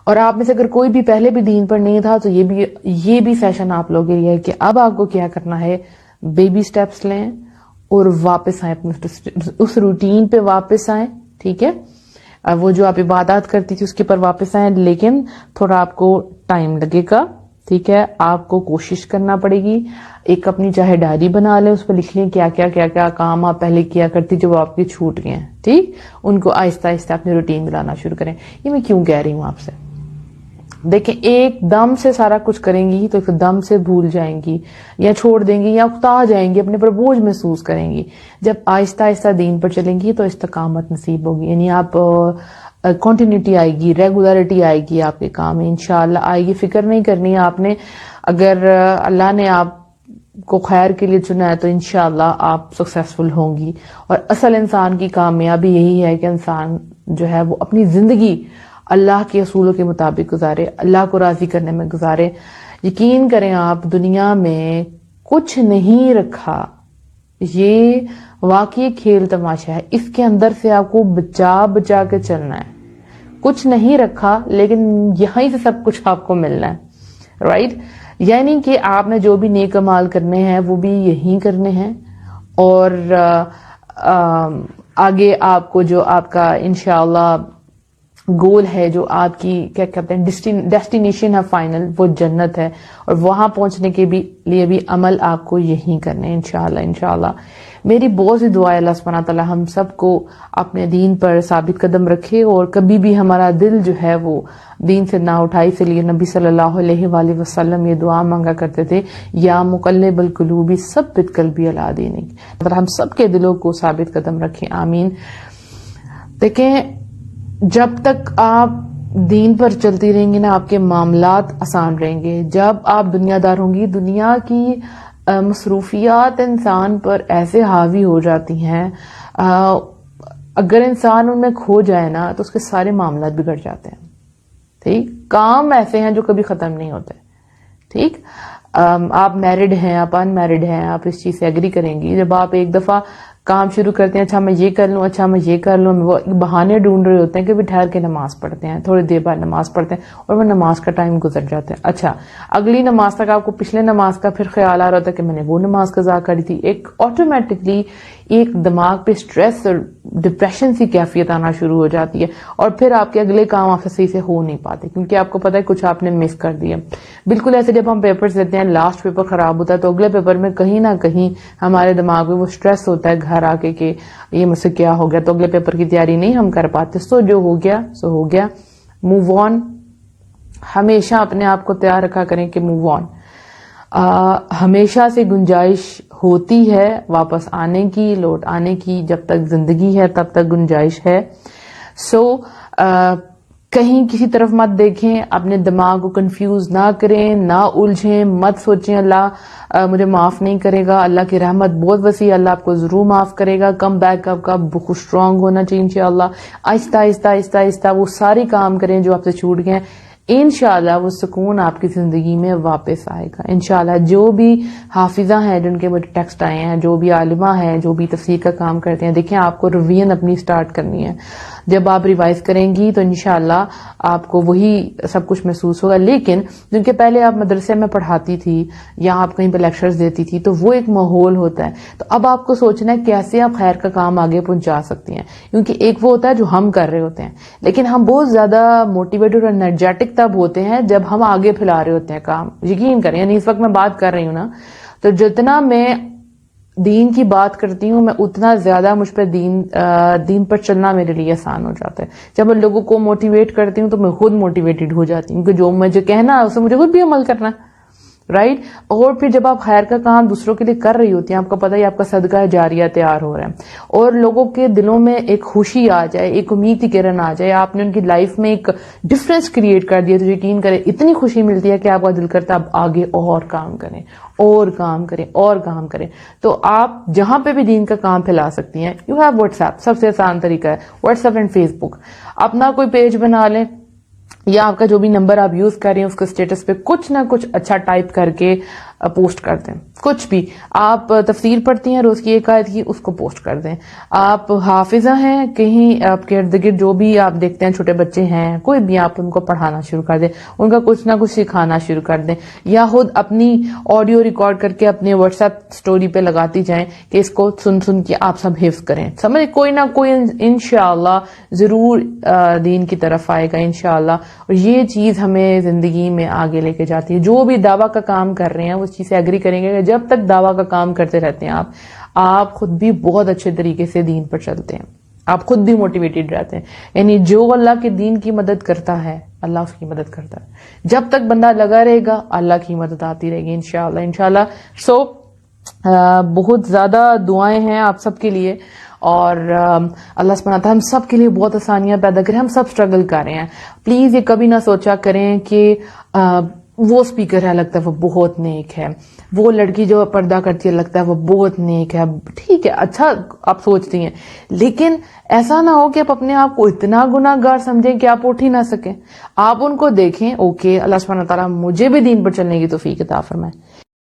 اور آپ میں سے اگر کوئی بھی پہلے بھی دین پر نہیں تھا تو یہ بھی سیشن آپ لوگوں کے لیے ہے کہ اب آپ کو کیا کرنا ہے، بیبی سٹیپس لیں اور واپس آئیں اپنے اس روٹین پہ واپس آئیں. ٹھیک ہے، وہ جو آپ عبادات کرتی تھی اس کے پر واپس آئیں، لیکن تھوڑا آپ کو ٹائم لگے گا. ٹھیک ہے، آپ کو کوشش کرنا پڑے گی. ایک اپنی چاہے ڈائری بنا لیں، اس پہ لکھ لیں کیا کیا کام آپ پہلے کیا کرتی جو آپ کے چھوٹ گئے ہیں. ٹھیک، ان کو آہستہ آہستہ اپنی روٹین میں لانا شروع کریں. یہ میں کیوں کہہ رہی ہوں آپ سے، دیکھیں ایک دم سے سارا کچھ کریں گی تو ایک دم سے بھول جائیں گی یا چھوڑ دیں گی یا اکتا جائیں گی، اپنے پر بوجھ محسوس کریں گی. جب آہستہ آہستہ دین پر چلیں گی تو استقامت نصیب ہوگی، یعنی آپ کنٹینیوٹی آئے گی، ریگولرٹی آئے گی آپ کے کام میں انشاءاللہ آئے گی. فکر نہیں کرنی ہے آپ نے، اگر اللہ نے آپ کو خیر کے لیے چنا ہے تو انشاءاللہ آپ سکسیسفل ہوں گی. اور اصل انسان کی کامیابی یہی ہے کہ انسان جو ہے وہ اپنی زندگی اللہ کے اصولوں کے مطابق گزارے، اللہ کو راضی کرنے میں گزارے. یقین کریں آپ، دنیا میں کچھ نہیں رکھا، یہ واقعی کھیل تماشا ہے. اس کے اندر سے آپ کو بچا کے چلنا ہے. کچھ نہیں رکھا لیکن یہیں سے سب کچھ آپ کو ملنا ہے، رائٹ؟ یعنی کہ آپ نے جو بھی نیک اعمال کرنے ہیں وہ بھی یہیں کرنے ہیں، اور آگے آپ کو جو آپ کا انشاءاللہ گول ہے، جو آپ کی کیا کہتے ہیں ڈیسٹینیشن ہے فائنل، وہ جنت ہے. اور وہاں پہنچنے کے لیے بھی عمل آپ کو یہی کرنے ہیں انشاءاللہ. میری بہت سی دعا ہے اللہ سبحانہ تعالیٰ ہم سب کو اپنے دین پر ثابت قدم رکھے، اور کبھی بھی ہمارا دل جو ہے وہ دین سے نہ اٹھائے. اس لیے نبی صلی اللہ علیہ وآلہ وسلم یہ دعا مانگا کرتے تھے، یا مقلب القلوب ثبت قلبی علی دینک. ہم سب کے دلوں کو ثابت قدم رکھیں، آمین. دیکھیں جب تک آپ دین پر چلتی رہیں گی نا، آپ کے معاملات آسان رہیں گے. جب آپ دنیا دار ہوں گی، دنیا کی مصروفیات انسان پر ایسے حاوی ہو جاتی ہیں، اگر انسان ان میں کھو جائے نا تو اس کے سارے معاملات بگڑ جاتے ہیں. ٹھیک، کام ایسے ہیں جو کبھی ختم نہیں ہوتے. ٹھیک، آپ میرڈ ہیں، آپ ان میرڈ ہیں، آپ اس چیز سے ایگری کریں گی. جب آپ ایک دفعہ کام شروع کرتے ہیں، اچھا میں یہ کر لوں، اچھا میں یہ کر لوں، وہ بہانے ڈھونڈ رہے ہوتے ہیں کہ بھی ٹھہر کے نماز پڑھتے ہیں، تھوڑی دیر بعد نماز پڑھتے ہیں، اور وہ نماز کا ٹائم گزر جاتا ہے. اچھا اگلی نماز تک آپ کو پچھلے نماز کا پھر خیال آ رہا ہوتا ہے کہ میں نے وہ نماز قضا کری تھی. ایک آٹومیٹکلی ایک دماغ پہ سٹریس اور ڈپریشن سی کیفیت آنا شروع ہو جاتی ہے، اور پھر آپ کے اگلے کام آپ سے صحیح سے ہو نہیں پاتے کیونکہ آپ کو پتا ہے کچھ آپ نے مس کر دیا. بالکل ایسے جب ہم پیپرز دیتے ہیں، لاسٹ پیپر خراب ہوتا ہے تو اگلے پیپر میں کہیں نہ کہیں ہمارے دماغ میں وہ سٹریس ہوتا ہے گھر آ کے کہ یہ مجھ سے کیا ہو گیا، تو اگلے پیپر کی تیاری نہیں ہم کر پاتے. سو جو ہو گیا سو ہو گیا، موو آن. ہمیشہ اپنے آپ کو تیار رکھا کریں کہ موو آن. ہمیشہ سے گنجائش ہوتی ہے واپس آنے کی، لوٹ آنے کی. جب تک زندگی ہے تب تک گنجائش ہے. سو کہیں کسی طرف مت دیکھیں، اپنے دماغ کو کنفیوز نہ کریں، نہ الجھیں، مت سوچیں اللہ مجھے معاف نہیں کرے گا. اللہ کی رحمت بہت وسیع، اللہ آپ کو ضرور معاف کرے گا. کم بیک آپ کا بہت اسٹرانگ ہونا چاہیے انشاءاللہ. آہستہ آہستہ آہستہ آہستہ وہ سارے کام کریں جو آپ سے چھوٹ گئے ہیں. انشاءاللہ وہ سکون آپ کی زندگی میں واپس آئے گا انشاءاللہ. جو بھی حافظہ ہیں جن کے مجھے ٹیکسٹ آئے ہیں، جو بھی عالمہ ہیں، جو بھی تفسیر کا کام کرتے ہیں، دیکھیں آپ کو ریویژن اپنی سٹارٹ کرنی ہے. جب آپ ریوائز کریں گی تو انشاءاللہ آپ کو وہی سب کچھ محسوس ہوگا. لیکن کیونکہ پہلے آپ مدرسے میں پڑھاتی تھی یا آپ کہیں پہ لیکچرز دیتی تھی تو وہ ایک ماحول ہوتا ہے. تو اب آپ کو سوچنا ہے کیسے آپ خیر کا کام آگے پہنچا سکتی ہیں، کیونکہ ایک وہ ہوتا ہے جو ہم کر رہے ہوتے ہیں، لیکن ہم بہت زیادہ موٹیویٹڈ اور انرجیٹک تب ہوتے ہیں جب ہم آگے پھیلا رہے ہوتے ہیں کام. یقین کریں، یعنی اس وقت میں بات کر رہی ہوں نا، تو جتنا میں دین کی بات کرتی ہوں میں اتنا زیادہ مجھ پہ دین پر چلنا میرے لیے آسان ہو جاتا ہے. جب میں لوگوں کو موٹیویٹ کرتی ہوں تو میں خود موٹیویٹڈ ہو جاتی ہوں کہ جو مجھے کہنا ہے اسے مجھے خود بھی عمل کرنا ہے، رائٹ. اور پھر جب آپ خیر کا کام دوسروں کے لیے کر رہی ہوتی ہیں، آپ کو پتہ ہے آپ کا صدقہ جاریہ تیار ہو رہا ہے، اور لوگوں کے دلوں میں ایک خوشی آ جائے، ایک امید کی کرن آ جائے، آپ نے ان کی لائف میں ایک ڈفرینس کریٹ کر دیا، تو یقین کریں اتنی خوشی ملتی ہے کہ آپ کا دل کرتا ہے آپ آگے اور کام کریں اور کام کریں اور کام کریں. تو آپ جہاں پہ بھی دین کا کام پھیلا سکتی ہیں، یو ہیو واٹس ایپ. سب سے آسان طریقہ ہے واٹس ایپ اینڈ فیس بک. اپنا کوئی پیج بنا لیں، یا آپ کا جو بھی نمبر آپ یوز کر رہے ہیں اس کے اسٹیٹس پہ کچھ نہ کچھ اچھا ٹائپ کر کے پوسٹ کر دیں. کچھ بھی آپ تفسیر پڑھتی ہیں روز کی ایک آیت کی, اس کو پوسٹ کر دیں. آپ حافظہ ہیں, کہیں آپ کے ارد گرد جو بھی آپ دیکھتے ہیں چھوٹے بچے ہیں, کوئی بھی, آپ ان کو پڑھانا شروع کر دیں, ان کا کچھ نہ کچھ سکھانا شروع کر دیں, یا خود اپنی آڈیو ریکارڈ کر کے اپنے واٹس ایپ اسٹوری پہ لگاتی جائیں کہ اس کو سن سن کے آپ سب حفظ کریں. سمجھ, کوئی نہ کوئی انشاءاللہ ضرور دین کی طرف آئے گا انشاءاللہ. اور یہ چیز ہمیں زندگی میں آگے لے کے جاتی ہے. جو بھی دعویٰ کا کام کر رہے ہیں اس چیز سے ایگری کریں گے کہ جب تک دعویٰ کا کام کرتے رہتے ہیں آپ خود بھی بہت اچھے طریقے سے دین پر چلتے ہیں, آپ خود بھی موٹیویٹڈ رہتے ہیں. یعنی جو اللہ کے دین کی مدد کرتا ہے اللہ اس کی مدد کرتا ہے. جب تک بندہ لگا رہے گا اللہ کی مدد آتی رہے گی انشاءاللہ. سو بہت زیادہ دعائیں ہیں آپ سب کے لیے, اور اللہ سبحانہ تعالیٰ ہم سب کے لیے بہت آسانیاں پیدا کریں. ہم سب اسٹرگل کر رہے ہیں. پلیز یہ کبھی نہ سوچا کریں کہ وہ اسپیکر ہے لگتا ہے وہ بہت نیک ہے, وہ لڑکی جو پردہ کرتی ہے لگتا ہے وہ بہت نیک ہے. ٹھیک ہے, اچھا آپ سوچتی ہیں, لیکن ایسا نہ ہو کہ آپ اپنے آپ کو اتنا گناہ گار سمجھیں کہ آپ اٹھ ہی نہ سکیں. آپ ان کو دیکھیں, اوکے اللہ سبحانہ تعالیٰ مجھے بھی دین پر چلنے کی توفیق عطا فرمائے,